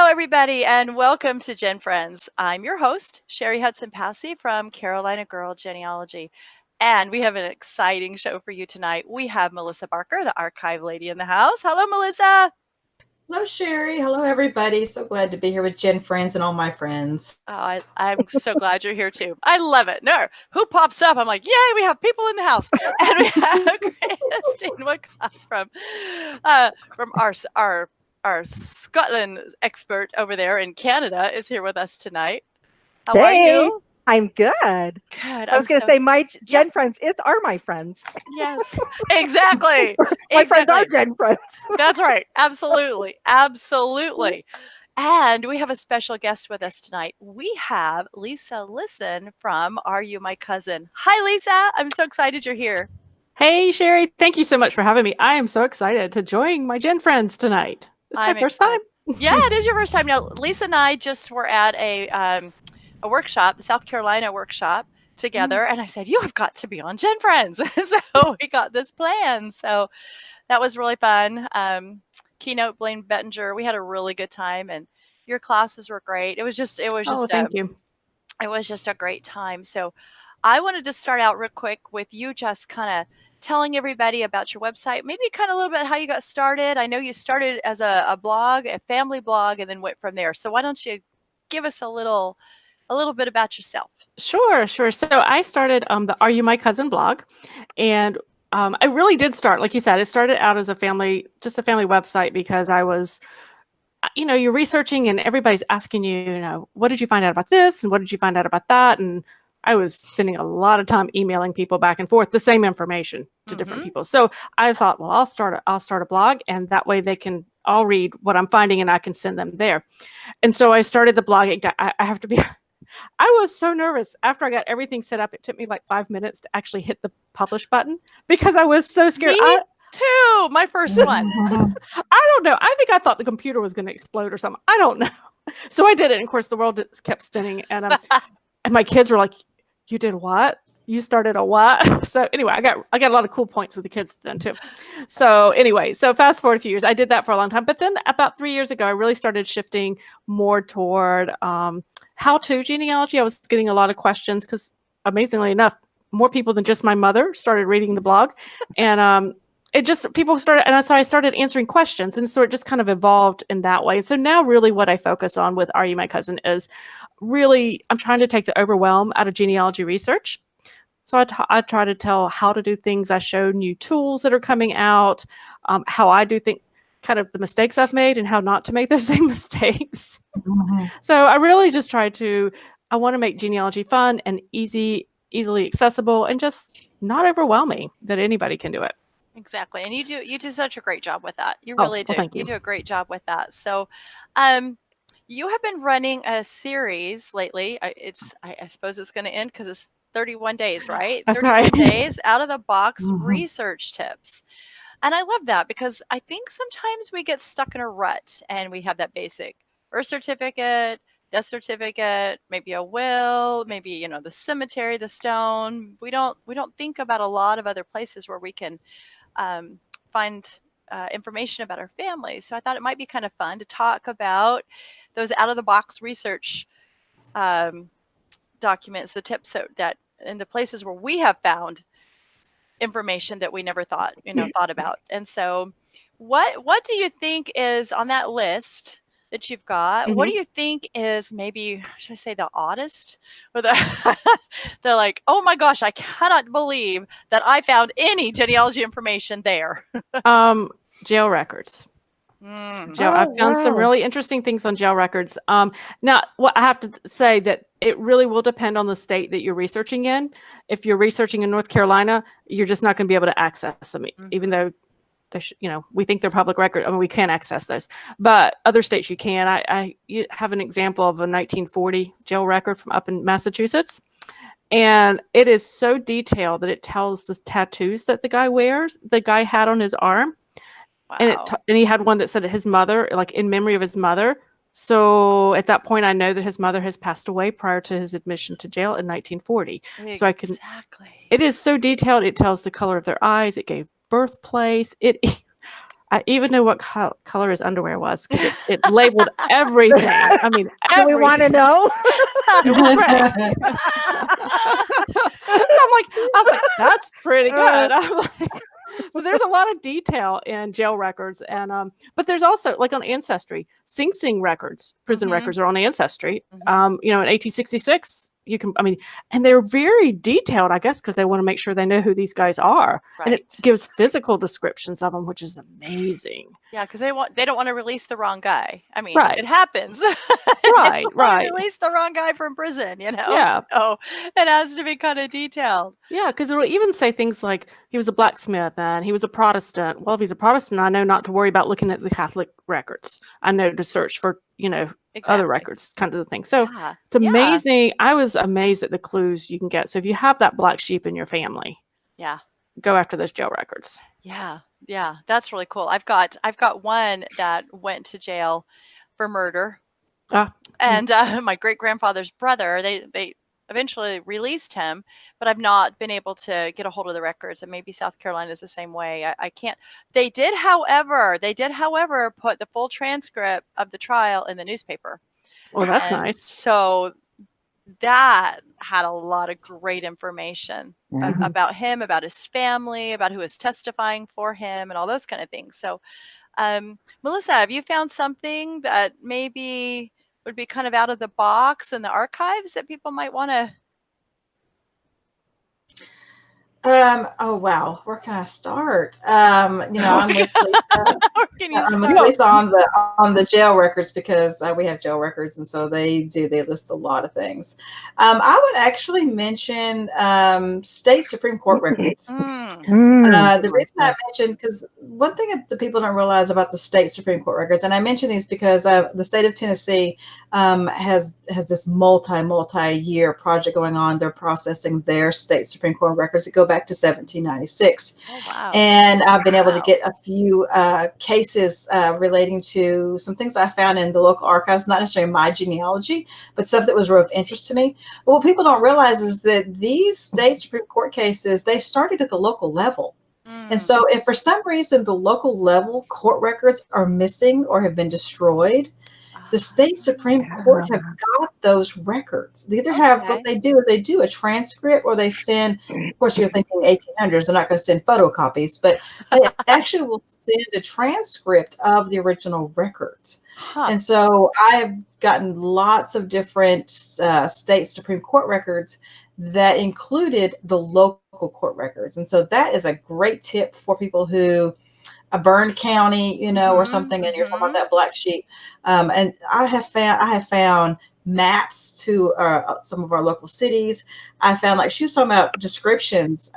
everybody, and welcome to GenFriends. I'm your host, Cheri Hudson-Passy from Carolina Girl Genealogy. And we have an exciting show for you tonight. We have Melissa Barker, the archive lady in the house. Hello, Melissa. Hello, Cheri. Hello, everybody. So glad to be here with GenFriends and all my friends. Oh, I'm so glad you're here too. I love it. No, who pops up? I'm like, yay, we have people in the house. And we have Christine Woodcock from our Scotland expert over there in Canada is here with us tonight. How are Hey, you? I'm good. Good. I was going to say my Yeah. Gen friends are my friends. Yes, exactly. My friends are Exactly. Gen friends. That's right. Absolutely. Absolutely. And we have a special guest with us tonight. We have Lisa Lisson from Are You My Cousin? Hi, Lisa. I'm so excited you're here. Hey, Cheri. Thank you so much for having me. I am so excited to join my Gen friends tonight. It's my first time. Yeah, it is your first time. Now, Lisa and I just were at a workshop, the South Carolina workshop together. And I said, you have got to be on GenFriends. So we got this plan. So that was really fun. Keynote Blaine Bettinger. We had a really good time, and your classes were great. It was just Thank you. It was just a great time. So I wanted to start out real quick with you just kind of telling everybody about your website, maybe kind of a little bit how you got started. I know you started as a blog, a family blog, and then went from there. So why don't you give us a little bit about yourself? Sure. So I started the Are You My Cousin blog, and I really did start, like you said, it started out as just a family website because I was, you're researching and everybody's asking you, what did you find out about this and what did you find out about that? And I was spending a lot of time emailing people back and forth the same information to different people. So I thought, well, I'll start a blog, and that way they can all read what I'm finding and I can send them there. And so I started the blog. I was so nervous after I got everything set up. It took me like 5 minutes to actually hit the publish button because I was so scared. Me too. My first one. I don't know. I think I thought the computer was going to explode or something. I don't know. So I did it. And of course, the world kept spinning. And my kids were like, you did what? You started a what? So anyway, I got a lot of cool points with the kids then too. So anyway, so fast forward a few years, I did that for a long time. But then about 3 years ago, I really started shifting more toward how-to genealogy. I was getting a lot of questions because, amazingly enough, more people than just my mother started reading the blog. And people started, and so I started answering questions. And so it just kind of evolved in that way. So now really what I focus on with Are You My Cousin is really, I'm trying to take the overwhelm out of genealogy research. So I try to tell how to do things. I show new tools that are coming out, how I do things, kind of the mistakes I've made and how not to make those same mistakes. So I really just I want to make genealogy fun and easily accessible and just not overwhelming, that anybody can do it. Exactly. And you do such a great job with that. You really do. Thank you. You do a great job with that. So you have been running a series lately. I suppose it's going to end because it's 31 days, right? That's 31 right. days out of the box research tips. And I love that because I think sometimes we get stuck in a rut and we have that basic birth certificate, death certificate, maybe a will, maybe, the cemetery, the stone. We don't think about a lot of other places where we can find information about our families. So I thought it might be kind of fun to talk about those out of the box research documents, the tips that in the places where we have found information that we never thought about. And so what do you think is on that list that you've got? What do you think is maybe, should I say, the oddest, or they're like, oh my gosh, I cannot believe that I found any genealogy information there? Jail records. I found some really interesting things on jail records. Now, I have to say that it really will depend on the state that you're researching in. If you're researching in North Carolina, you're just not going to be able to access them, even though we think they're public record. I mean, we can't access those, but other states you can. You have an example of a 1940 jail record from up in Massachusetts, and it is so detailed that it tells the tattoos that the guy had on his arm. Wow. And he had one that said his mother, like in memory of his mother. So at that point, I know that his mother has passed away prior to his admission to jail in 1940. Exactly. So it is so detailed. It tells the color of their eyes. It gave birthplace. I even knew what color his underwear was because it labeled everything. I mean, Do we want to everything. know? It was great. I was like, that's pretty good. I'm like, so there's a lot of detail in jail records, and but there's also like on Ancestry, Sing Sing records, prison records are on Ancestry. You know, in 1866, you can, I mean, and they're very detailed, I guess, because they want to make sure they know who these guys are, and it gives physical descriptions of them, which is amazing. Yeah, because they don't want to release the wrong guy. I mean, Right. it happens. Right, right. Release the wrong guy from prison, you know? Yeah. So it has to be kind of detailed. Yeah, because it'll even say things like he was a blacksmith and he was a Protestant. Well, if he's a Protestant, I know not to worry about looking at the Catholic records. I know to search for, you know, other records, kind of the thing. So it's amazing. I was amazed at the clues you can get. So if you have that black sheep in your family, go after those jail records. Yeah, yeah, that's really cool. I've got one that went to jail for murder, and my great grandfather's brother. They eventually released him, but I've not been able to get a hold of the records. And maybe South Carolina is the same way. I can't. They did, however, put the full transcript of the trial in the newspaper. Well, that's nice. So that had a lot of great information about him, about his family, about who was testifying for him, and all those kind of things. So, Melissa, have you found something that maybe would be kind of out of the box in the archives that people might want to? Oh wow, where can I start? You know, I'm with Lisa. I'm with Lisa on the jail records because we have jail records, and so they list a lot of things. I would actually mention state Supreme Court records. The reason I mentioned, because one thing that people don't realize about the state Supreme Court records, and I mention these because the state of Tennessee has this multi-year project going on. They're processing their state Supreme Court records that go back to 1796. Oh, wow. And I've been able to get a few cases relating to some things I found in the local archives, not necessarily my genealogy, but stuff that was of interest to me. But what people don't realize is that these state Supreme Court cases, they started at the local level. And so if for some reason the local level court records are missing or have been destroyed, the state Supreme Court have got those records. They either have, what they do is they do a transcript, or they send, of course you're thinking 1800s, they're not going to send photocopies, but they actually will send a transcript of the original records. And so I've gotten lots of different state Supreme Court records that included the local court records. And so that is a great tip for people who a burned county, you know, or something, and you're talking about that black sheep. And I have found maps to some of our local cities. I found, like she was talking about, descriptions.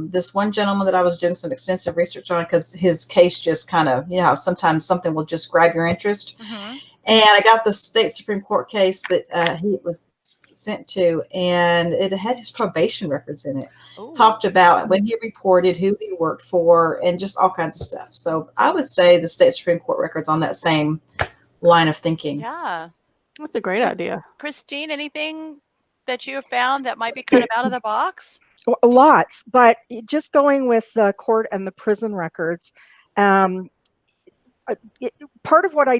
This one gentleman that I was doing some extensive research on, because his case just kind of, you know, sometimes something will just grab your interest. And I got the state Supreme Court case that he was sent to, and it had his probation records in it. Talked about when he reported, who he worked for, and just all kinds of stuff. So I would say the state Supreme Court records on that same line of thinking. Yeah, that's a great idea. Christine, anything that you have found that might be kind of out of the box? Lots, but just going with the court and the prison records, part of what I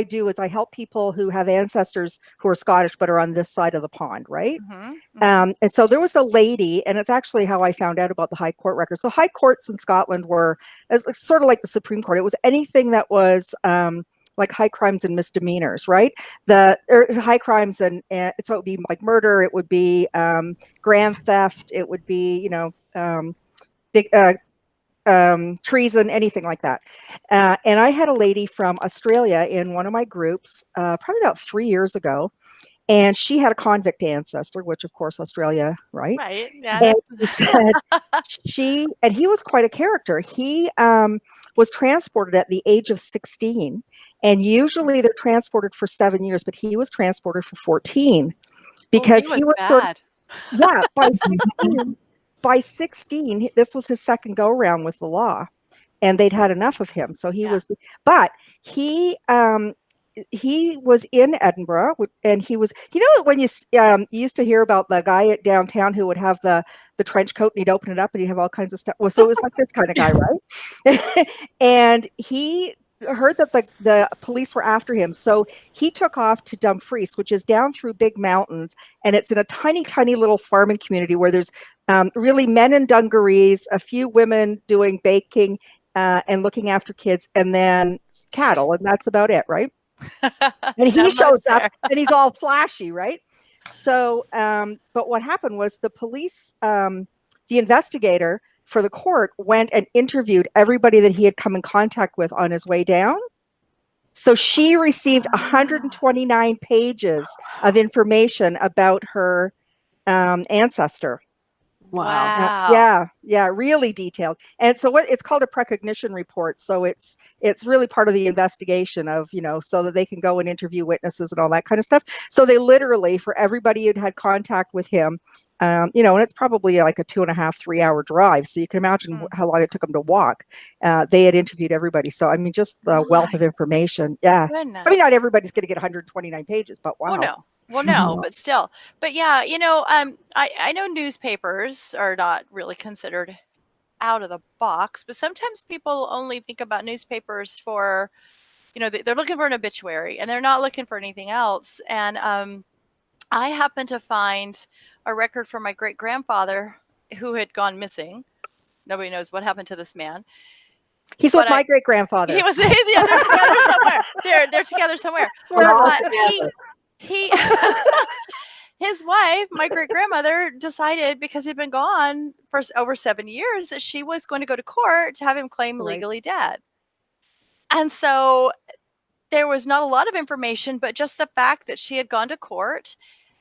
do is I help people who have ancestors who are Scottish but are on this side of the pond, right? And so there was a lady, and it's actually how I found out about the high court records. So high courts in Scotland were sort of like the Supreme Court. It was anything that was like high crimes and misdemeanors, right? High crimes, and so it would be like murder, it would be grand theft, it would be, you know, big treason, anything like that. And I had a lady from Australia in one of my groups, probably about 3 years ago, and she had a convict ancestor, which of course Australia, right? Right. Yeah. And said and he was quite a character. He was transported at the age of 16, and usually they're transported for 7 years, but he was transported for 14 because he was bad. By 16, this was his second go around with the law, and they'd had enough of him. So he was, but he he was in Edinburgh, and he was, when you used to hear about the guy at downtown who would have the trench coat and he'd open it up and he'd have all kinds of stuff. Well, so it was like this kind of guy, right? And he heard that the police were after him, so he took off to Dumfries, which is down through big mountains, and it's in a tiny, tiny little farming community where there's really men in dungarees, a few women doing baking and looking after kids, and then cattle, and that's about it, right? And he shows up and he's all flashy, right? So, but what happened was the police, the investigator for the court went and interviewed everybody that he had come in contact with on his way down. So she received 129 pages of information about her ancestor. Wow. Yeah, really detailed. And so it's called a precognition report. So it's really part of the investigation of, so that they can go and interview witnesses and all that kind of stuff. So they literally, for everybody who'd had contact with him, and it's probably like a 2.5, 3-hour drive. So you can imagine how long it took them to walk. They had interviewed everybody. So, I mean, just the wealth of information. Yeah. Goodness. I mean, not everybody's going to get 129 pages, but wow. Oh, no. Well, no, but still. But yeah, I know newspapers are not really considered out of the box, but sometimes people only think about newspapers for, they're looking for an obituary and they're not looking for anything else. And I happened to find a record from my great grandfather who had gone missing. Nobody knows what happened to this man. He's with my great grandfather. He was, they're together somewhere. They're together somewhere. His wife, my great grandmother, decided, because he'd been gone for over 7 years, that she was going to go to court to have him claim legally dead. And so there was not a lot of information, but just the fact that she had gone to court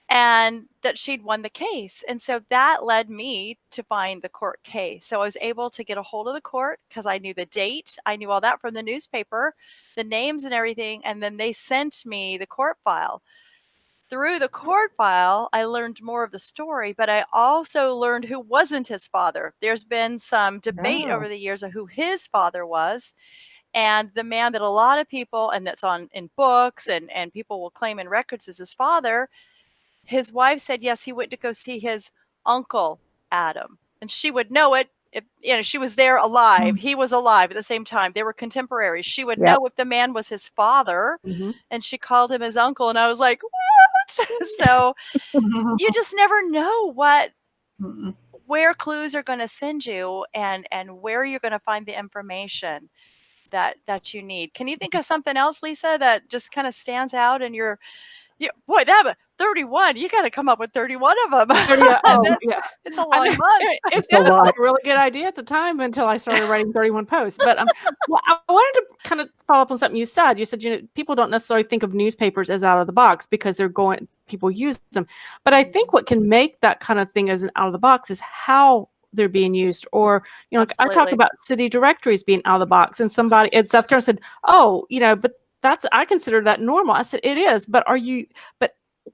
and that she'd won the case. And so that led me to find the court case. So I was able to get a hold of the court because I knew the date. I knew all that from the newspaper, the names and everything. And then they sent me the court file. Through the court file, I learned more of the story, but I also learned who wasn't his father. There's been some debate over the years of who his father was. And the man that a lot of people, and that's in books and people will claim in records as his father, his wife said, yes, he went to go see his uncle, Adam. And she would know it if, she was there alive. He was alive at the same time. They were contemporaries. She would know if the man was his father, and she called him his uncle. And I was like, what? So you just never know where clues are going to send you and where you're going to find the information that you need. Can you think of something else, Lisa, that just kind of stands out in your, boy, that 31, you got to come up with 31 of them. It's a long month. It's a really good idea at the time until I started writing 31 posts. But I wanted to kind of follow up on something you said. You said, people don't necessarily think of newspapers as out of the box because people use them. But I think what can make that kind of thing as an out of the box is how they're being used. Or, like I talk about city directories being out of the box, and somebody in South Carolina said, oh, but I consider that normal. I said, it is, but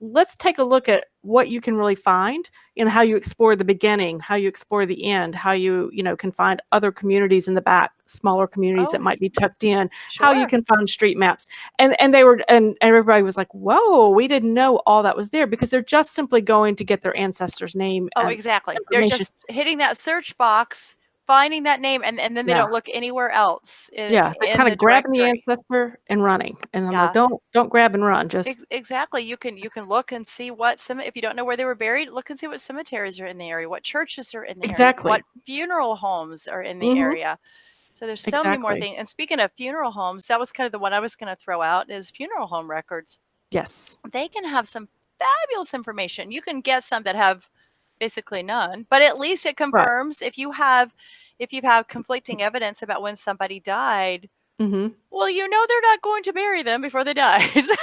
let's take a look at what you can really find and how you explore the beginning, how you explore the end, how you can find other communities in the back, smaller communities that might be tucked in, how you can find street maps. And everybody was like, whoa, we didn't know all that was there, because they're just simply going to get their ancestor's name. Oh, exactly. They're just hitting that search box, finding that name, and then they don't look anywhere else. They're kind of grabbing the ancestor and running. And I'm like, don't grab and run. Just exactly. You can look and see if you don't know where they were buried, look and see what cemeteries are in the area, what churches are in the area, what funeral homes are in the area. So there's so many more things. And speaking of funeral homes, that was kind of the one I was going to throw out, is funeral home records. Yes. They can have some fabulous information. You can get some that have basically none, but at least it confirms if you have conflicting evidence about when somebody died. Well, they're not going to bury them before they die. So,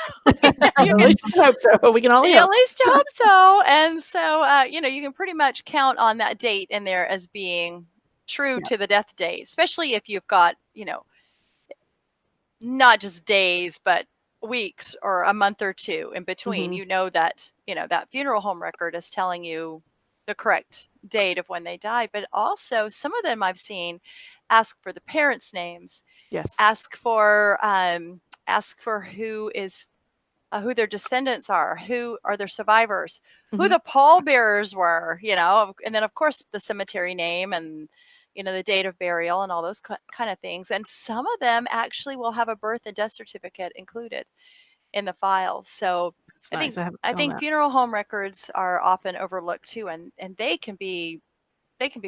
at least hope so. We can all at least hope so. And so you can pretty much count on that date in there as being true to the death date, especially if you've got not just days but weeks or a month or two in between. That that funeral home record is telling you the correct date of when they died. But also, some of them I've seen ask for the parents' names. Yes. Ask for ask for who their descendants are, who are their survivors, who the pallbearers were, and then of course the cemetery name and the date of burial and all those kind of things. And some of them actually will have a birth and death certificate included in the file. So That's nice. I think funeral home records are often overlooked too, and they can be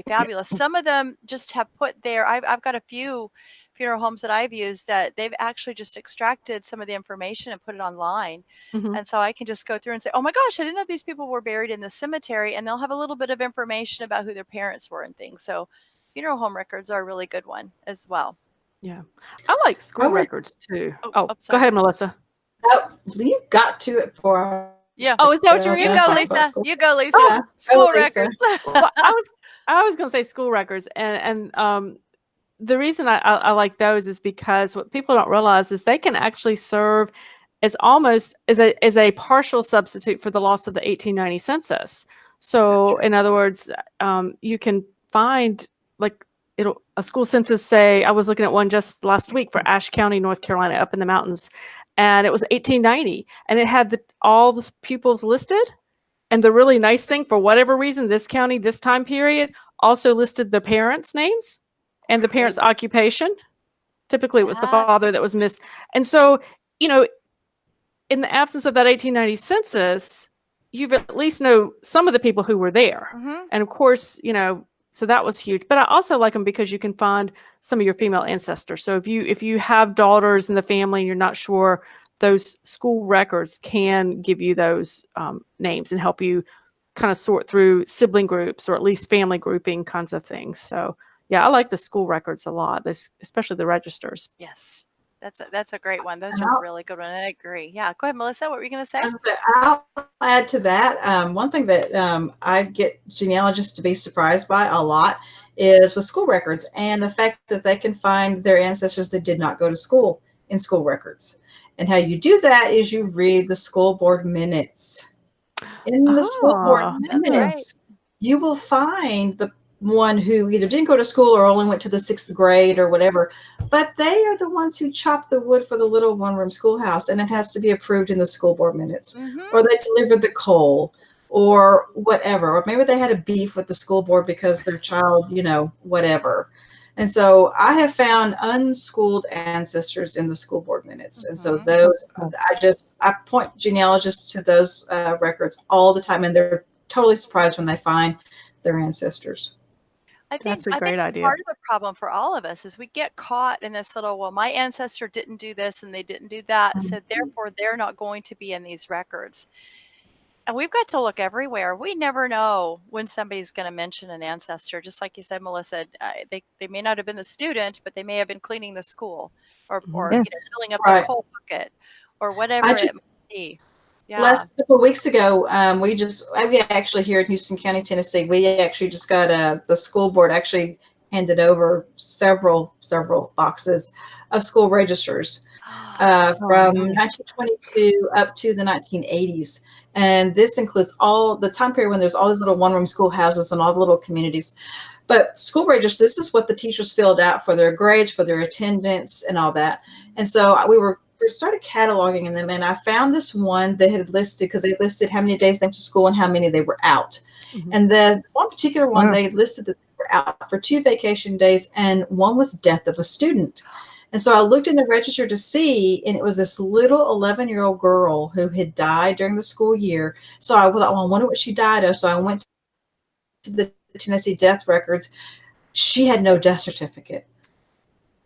fabulous. Some of them just have put there. I've got a few funeral homes that I've used that they've actually just extracted some of the information and put it online. And so I can just go through and say, oh my gosh, I didn't know these people were buried in the cemetery, and they'll have a little bit of information about who their parents were and things. So funeral home records are a really good one as well. Yeah. I like school records too. Oh, go ahead, Melissa. Oh, you got to it for. Yeah. Oh, is that what you're You go, Lisa. You go, Lisa. Yeah. School Lisa. records. Well, I was going to say school records, and the reason I like those is because what people don't realize is they can actually serve as almost as a partial substitute for the loss of the 1890 census. So, in other words, you can find a school census. Say, I was looking at one just last week for Ashe County, North Carolina, up in the mountains, and it was 1890, and it had all the pupils listed. And the really nice thing, for whatever reason, this county, this time period, also listed the parents' names and the parents' occupation. Typically, it was the father that was missed. And so, in the absence of that 1890 census, you've at least know some of the people who were there. And of course, so that was huge. But I also like them because you can find some of your female ancestors. So if you have daughters in the family and you're not sure, those school records can give you those names and help you kind of sort through sibling groups or at least family grouping kinds of things. So yeah, I like the school records a lot, especially the registers. Yes. That's a great one. Those are really good ones. I agree. Yeah. Go ahead, Melissa. What were you going to say? I'll add to that. One thing that I get genealogists to be surprised by a lot is with school records and the fact that they can find their ancestors that did not go to school in school records. And how you do that is you read the school board minutes. In the school board minutes, you will find the one who either didn't go to school or only went to the 6th grade or whatever, but they are the ones who chopped the wood for the little one-room schoolhouse, and it has to be approved in the school board minutes. Or they delivered the coal or whatever, or maybe they had a beef with the school board because their child, whatever. And so I have found unschooled ancestors in the school board minutes. And so those, I point genealogists to those records all the time, and they're totally surprised when they find their ancestors. I think that's a great idea. Part of the problem for all of us is we get caught in this little, well, my ancestor didn't do this and they didn't do that, so therefore they're not going to be in these records. And we've got to look everywhere. We never know when somebody's going to mention an ancestor. Just like you said, Melissa, they may not have been the student, but they may have been cleaning the school or filling up the coal bucket or whatever it might be. Yeah. Last couple of weeks ago, we actually here in Houston County, Tennessee, we actually just got the school board actually handed over several boxes of school registers from 1922 up to the 1980s. And this includes all the time period when there's all these little one-room schoolhouses and all the little communities. But school registers, this is what the teachers filled out for their grades, for their attendance, and all that. And so we started cataloging them, and I found this one that had listed, because they listed how many days they went to school and how many they were out. And then one particular one, they listed that they were out for 2 vacation days, and one was death of a student. And so I looked in the register to see, and it was this little 11-year-old girl who had died during the school year. So I thought, well, I wonder what she died of. So I went to the Tennessee death records. She had no death certificate.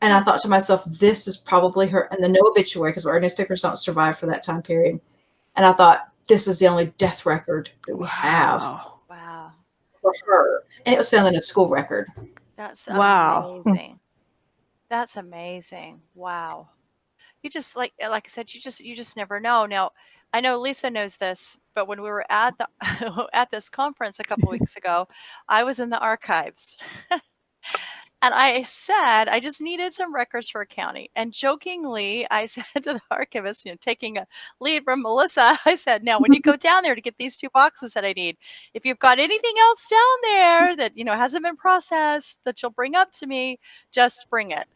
And I thought to myself, this is probably her, and then no obituary, because our newspapers don't survive for that time period. And I thought, this is the only death record that we have for her. And it was found in a school record. That's amazing. That's amazing. Wow. You just like I said, you just never know. Now, I know Lisa knows this, but when we were at the at this conference a couple weeks ago, I was in the archives. And I said, I just needed some records for a county. And jokingly, I said to the archivist, taking a lead from Melissa, I said, now, when you go down there to get these 2 boxes that I need, if you've got anything else down there that, hasn't been processed that you'll bring up to me, just bring it.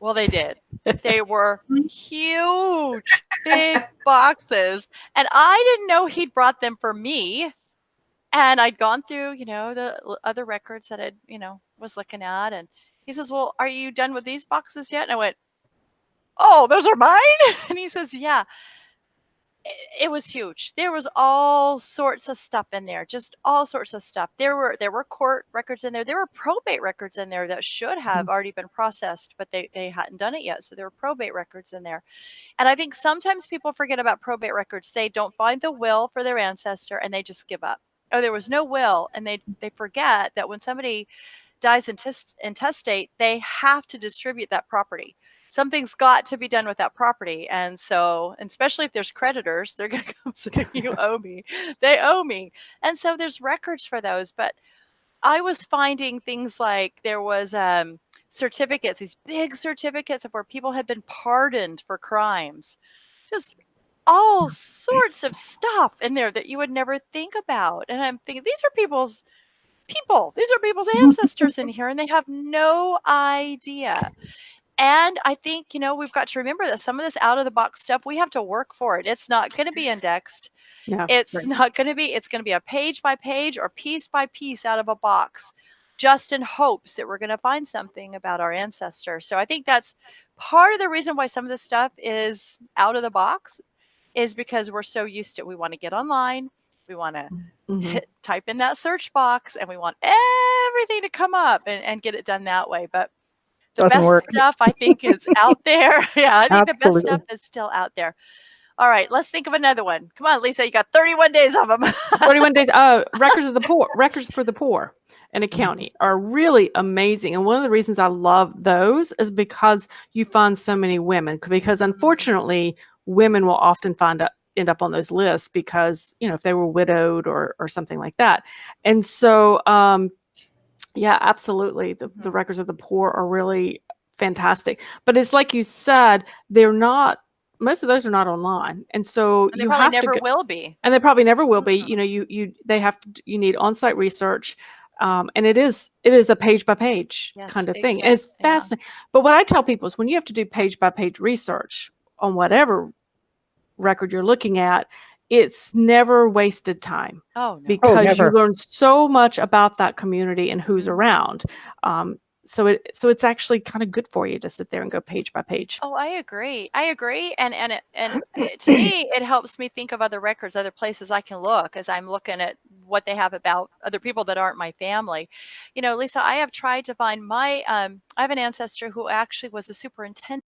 Well, they did. They were huge, big boxes. And I didn't know he'd brought them for me. And I'd gone through, the other records that was looking at. And he says, well, are you done with these boxes yet? And I went, oh, those are mine? And he says, yeah. It was huge. There was all sorts of stuff in there, just all sorts of stuff. There were court records in there. There were probate records in there that should have already been processed, but they hadn't done it yet. So there were probate records in there. And I think sometimes people forget about probate records. They don't find the will for their ancestor and they just give up. Oh, there was no will. And they forget that when somebody dies intestate, they have to distribute that property. Something's got to be done with that property. And so, and especially if there's creditors, they're going to come say, you owe me. They owe me. And so there's records for those. But I was finding things like there was certificates, these big certificates of where people had been pardoned for crimes. Just all sorts of stuff in there that you would never think about. And I'm thinking, these are people's ancestors in here, and they have no idea. And I think, we've got to remember that some of this out of the box stuff, we have to work for it. It's not going to be indexed. Yeah, it's not going to be, it's going to be a page by page or piece by piece out of a box, just in hopes that we're going to find something about our ancestors. So I think that's part of the reason why some of this stuff is out of the box, is because we're so used to it. We want to get online. We want to type in that search box, and we want everything to come up and get it done that way. But the best stuff, I think, is out there. Yeah, I think the best stuff is still out there. All right, let's think of another one. Come on, Lisa, you got 31 days of them. 31 days. Records for the poor in a county are really amazing. And one of the reasons I love those is because you find so many women, because unfortunately, women will often end up on those lists because, if they were widowed or something like that. And so, yeah, absolutely. The records of the poor are really fantastic. But it's like you said, most of those are not online. And so you probably never will be. And they probably never will be. You need on-site research. And it is a page by page kind of thing. And it's fascinating. Yeah. But what I tell people is when you have to do page by page research on whatever record you're looking at, it's never wasted time. Oh, no. Because you learn so much about that community and who's around. So it's actually kind of good for you to sit there and go page by page. Oh, I agree. And to me, it helps me think of other records, other places I can look as I'm looking at what they have about other people that aren't my family. Lisa, I have tried to find I have an ancestor who actually was a superintendent